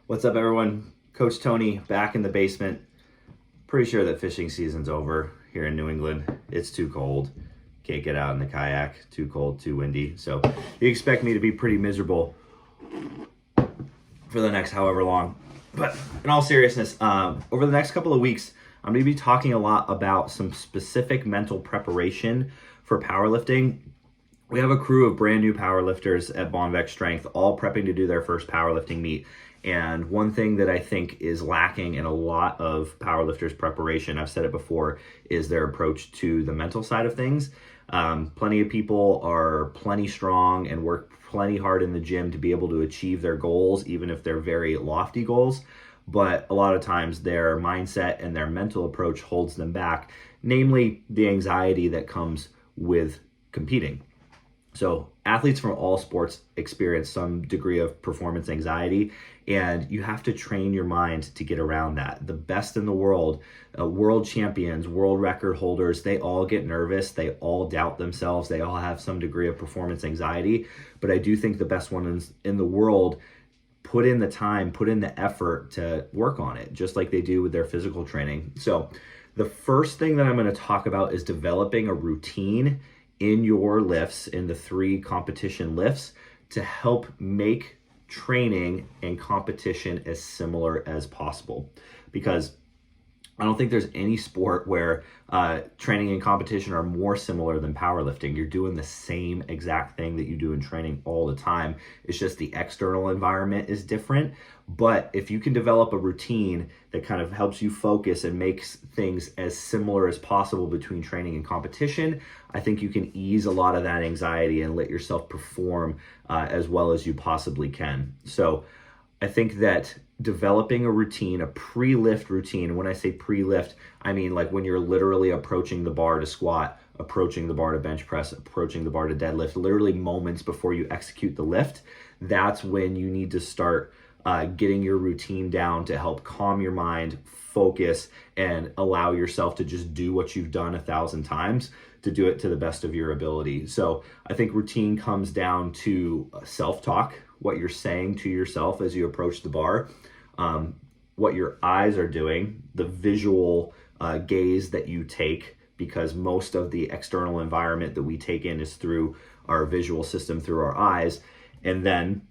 What's up, everyone? Coach Tony back in the basement. Pretty sure that fishing season's over here in New England. It's too cold. Can't get out in the kayak. Too cold, too windy. So you expect me to be pretty miserable for the next however long. But in all seriousness, over the next couple of weeks, I'm going to be talking a lot about some specific mental preparation for powerlifting. We have a crew of brand new powerlifters at Bonvex Strength, all prepping to do their first powerlifting meet. And one thing that I think is lacking in a lot of powerlifters' preparation, I've said it before, is their approach to the mental side of things. Plenty of people are plenty strong and work plenty hard in the gym to be able to achieve their goals, even if they're very lofty goals. But a lot of times their mindset and their mental approach holds them back, namely the anxiety that comes with competing. So athletes from all sports experience some degree of performance anxiety, and you have to train your mind to get around that. The best in the world, world champions, world record holders, they all get nervous. They all doubt themselves. They all have some degree of performance anxiety. But I do think the best ones in the world put in the time, put in the effort to work on it, just like they do with their physical training. So the first thing that I'm going to talk about is developing a routine in your lifts, in the 3 competition lifts, to help make training and competition as similar as possible. Because I don't think there's any sport where training and competition are more similar than powerlifting. You're doing the same exact thing that you do in training all the time. It's just the external environment is different. But if you can develop a routine that kind of helps you focus and makes things as similar as possible between training and competition, I think you can ease a lot of that anxiety and let yourself perform as well as you possibly can. So I think that developing a routine, a pre-lift routine, when I say pre-lift, I mean like when you're literally approaching the bar to squat, approaching the bar to bench press, approaching the bar to deadlift, literally moments before you execute the lift, that's when you need to start getting your routine down to help calm your mind, focus, and allow yourself to just do what you've done 1,000 times, to do it to the best of your ability. So I think routine comes down to self-talk, what you're saying to yourself as you approach the bar, what your eyes are doing, the visual gaze that you take, because most of the external environment that we take in is through our visual system, through our eyes, and then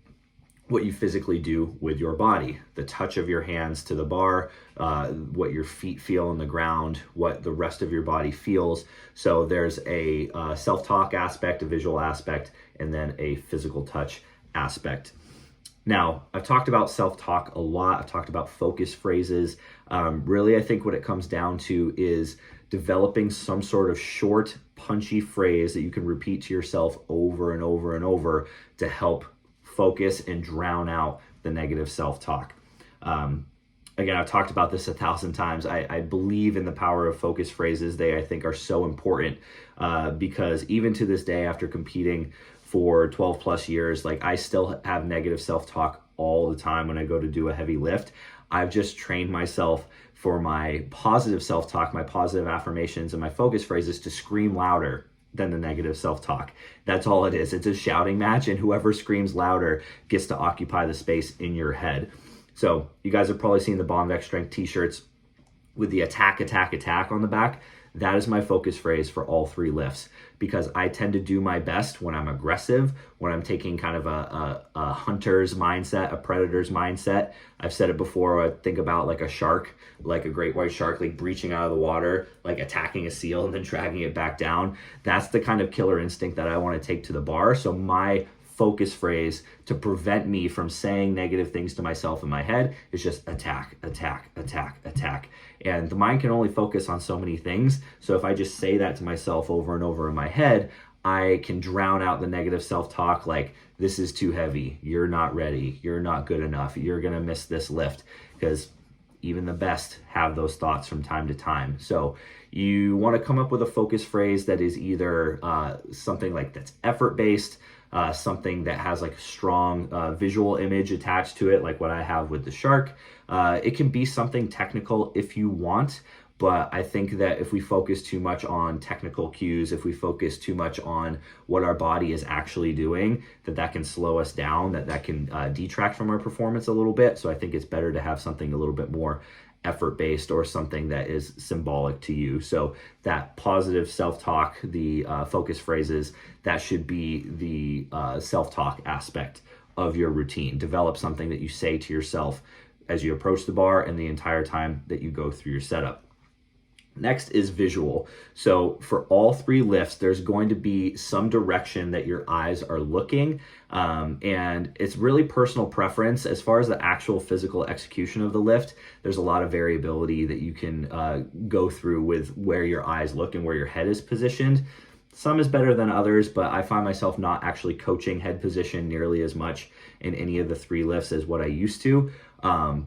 what you physically do with your body, the touch of your hands to the bar, what your feet feel on the ground, what the rest of your body feels. So there's a self-talk aspect, a visual aspect, and then a physical touch aspect. Now, I've talked about self-talk a lot. I've talked about focus phrases. Really, I think what it comes down to is developing some sort of short, punchy phrase that you can repeat to yourself over and over and over to help focus and drown out the negative self-talk. Again, I've talked about this 1,000 times. I believe in the power of focus phrases. They, I think, are so important because even to this day, after competing for 12 plus years, like I still have negative self-talk all the time when I go to do a heavy lift. I've just trained myself for my positive self-talk, my positive affirmations, and my focus phrases to scream louder than the negative self-talk. That's all it is. It's a shouting match, and whoever screams louder gets to occupy the space in your head. So you guys have probably seen the Bonvex Strength t-shirts with the attack, attack, attack on the back. That is my focus phrase for all 3 lifts, because I tend to do my best when I'm aggressive, when I'm taking kind of a hunter's mindset, a predator's mindset. I've said it before, I think about like a shark, like a great white shark, like breaching out of the water, like attacking a seal and then dragging it back down. That's the kind of killer instinct that I want to take to the bar. So my focus phrase to prevent me from saying negative things to myself in my head is just attack, attack, attack, attack. And the mind can only focus on so many things. So if I just say that to myself over and over in my head, I can drown out the negative self-talk like, this is too heavy, you're not ready, you're not good enough, you're gonna miss this lift, because even the best have those thoughts from time to time. So you want to come up with a focus phrase that is either something like that's effort-based, something that has like a strong visual image attached to it, like what I have with the shark. It can be something technical if you want, But I think that if we focus too much on technical cues, if we focus too much on what our body is actually doing, that can slow us down, that can detract from our performance a little bit. So I think it's better to have something a little bit more effort-based or something that is symbolic to you. So that positive self-talk, the focus phrases, that should be the self-talk aspect of your routine. Develop something that you say to yourself as you approach the bar and the entire time that you go through your setup. Next is visual. So for all 3 lifts, there's going to be some direction that your eyes are looking. And it's really personal preference. As far as the actual physical execution of the lift, there's a lot of variability that you can go through with where your eyes look and where your head is positioned. Some is better than others, but I find myself not actually coaching head position nearly as much in any of the 3 lifts as what I used to.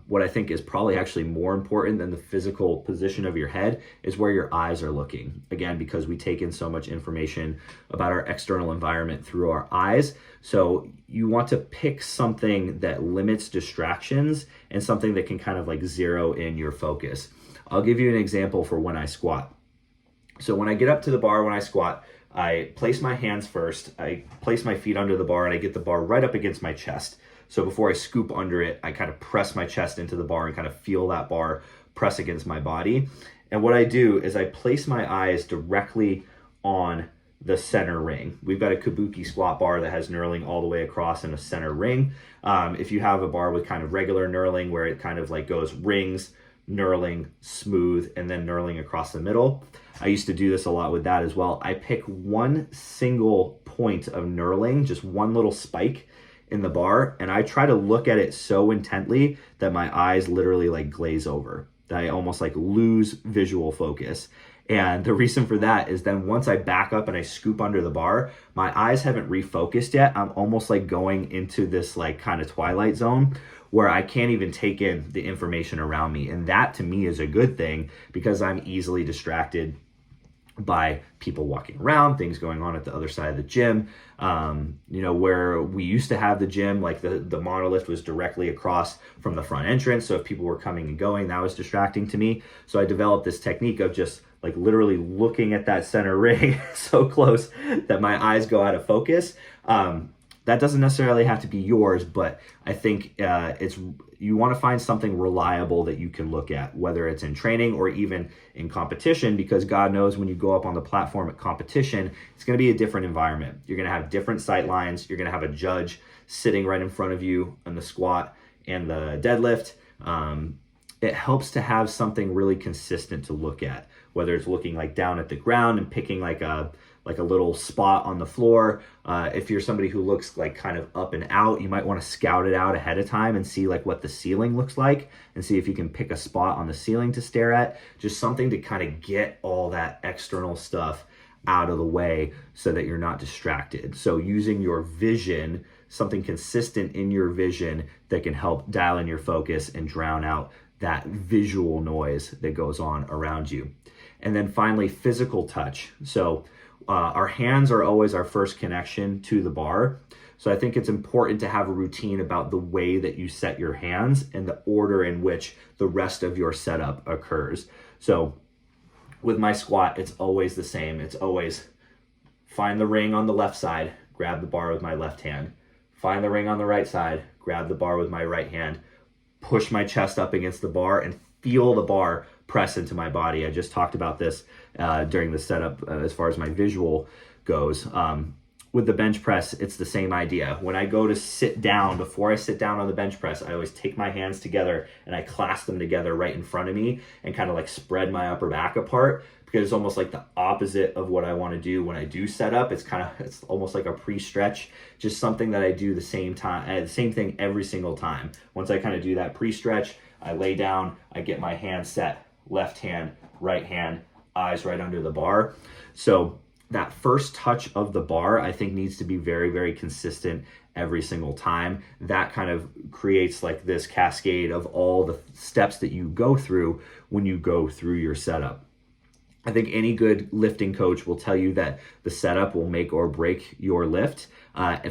What I think is probably actually more important than the physical position of your head is where your eyes are looking. Again, because we take in so much information about our external environment through our eyes. So you want to pick something that limits distractions and something that can kind of like zero in your focus. I'll give you an example for when I squat. So when I get up to the bar, when I squat, I place my hands first, I place my feet under the bar, and I get the bar right up against my chest. So before I scoop under it, I kind of press my chest into the bar and kind of feel that bar press against my body. And what I do is I place my eyes directly on the center ring. We've got a Kabuki squat bar that has knurling all the way across in a center ring. If you have a bar with kind of regular knurling where it kind of like goes rings, knurling, smooth, and then knurling across the middle, I used to do this a lot with that as well. I pick one single point of knurling, just one little spike in the bar, and I try to look at it so intently that my eyes literally like glaze over. That I almost like lose visual focus. And the reason for that is then once I back up and I scoop under the bar, my eyes haven't refocused yet. I'm almost like going into this like kind of twilight zone where I can't even take in the information around me. And that to me is a good thing because I'm easily distracted by people walking around, things going on at the other side of the gym. Where we used to have the gym, like the monolift was directly across from the front entrance. So if people were coming and going, that was distracting to me. So I developed this technique of just like literally looking at that center ring so close that my eyes go out of focus. That doesn't necessarily have to be yours, but I think you want to find something reliable that you can look at, whether it's in training or even in competition, because God knows when you go up on the platform at competition, it's going to be a different environment. You're going to have different sight lines. You're going to have a judge sitting right in front of you on the squat and the deadlift. It helps to have something really consistent to look at, whether it's looking like down at the ground and picking like a little spot on the floor. If you're somebody who looks like kind of up and out, you might want to scout it out ahead of time and see like what the ceiling looks like and see if you can pick a spot on the ceiling to stare at. Just something to kind of get all that external stuff out of the way so that you're not distracted. So using your vision, something consistent in your vision that can help dial in your focus and drown out that visual noise that goes on around you. And then finally, physical touch. So our hands are always our first connection to the bar. So I think it's important to have a routine about the way that you set your hands and the order in which the rest of your setup occurs. So with my squat, it's always the same. It's always find the ring on the left side, grab the bar with my left hand. Find the ring on the right side, grab the bar with my right hand. Push my chest up against the bar and feel the bar press into my body. I just talked about this during the setup as far as my visual goes. With the bench press, it's the same idea. When I go to sit down, before I sit down on the bench press, I always take my hands together and I clasp them together right in front of me and kind of like spread my upper back apart, because it's almost like the opposite of what I want to do when I do set up. It's almost like a pre-stretch, just something that I do the same thing every single time. Once I kind of do that pre-stretch, I lay down, I get my hand set, left hand, right hand, eyes right under the bar. So that first touch of the bar, I think, needs to be very, very consistent every single time. That kind of creates like this cascade of all the steps that you go through when you go through your setup. I think any good lifting coach will tell you that the setup will make or break your lift.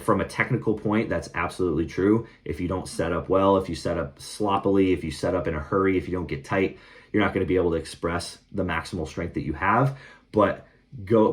From a technical point, that's absolutely true. If you don't set up well, if you set up sloppily, if you set up in a hurry, if you don't get tight, you're not going to be able to express the maximal strength that you have, but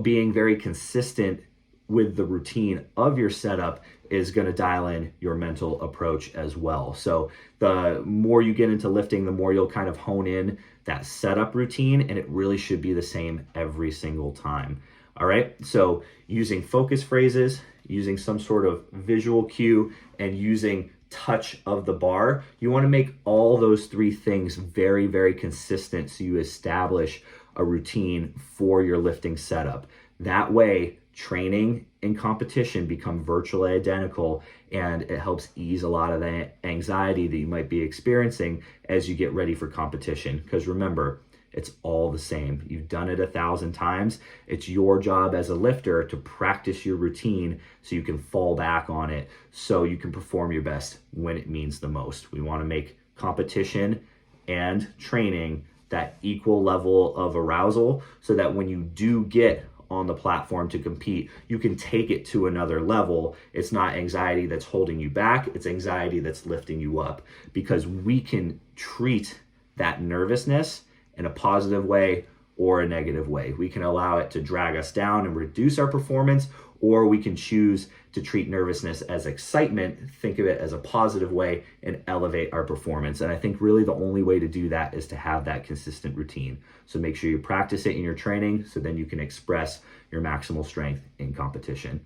being very consistent with the routine of your setup is going to dial in your mental approach as well. So the more you get into lifting, the more you'll kind of hone in that setup routine, and it really should be the same every single time. All right, so using focus phrases, using some sort of visual cue, and using touch of the bar, you want to make all those three things very, very consistent so you establish a routine for your lifting setup. That way, training and competition become virtually identical, and it helps ease a lot of the anxiety that you might be experiencing as you get ready for competition. Because remember, it's all the same. You've done it 1,000 times. It's your job as a lifter to practice your routine so you can fall back on it, so you can perform your best when it means the most. We want to make competition and training that equal level of arousal so that when you do get on the platform to compete, you can take it to another level. It's not anxiety that's holding you back, it's anxiety that's lifting you up, because we can treat that nervousness in a positive way or a negative way. We can allow it to drag us down and reduce our performance, or we can choose to treat nervousness as excitement, think of it as a positive way, and elevate our performance. And I think really the only way to do that is to have that consistent routine. So make sure you practice it in your training so then you can express your maximal strength in competition.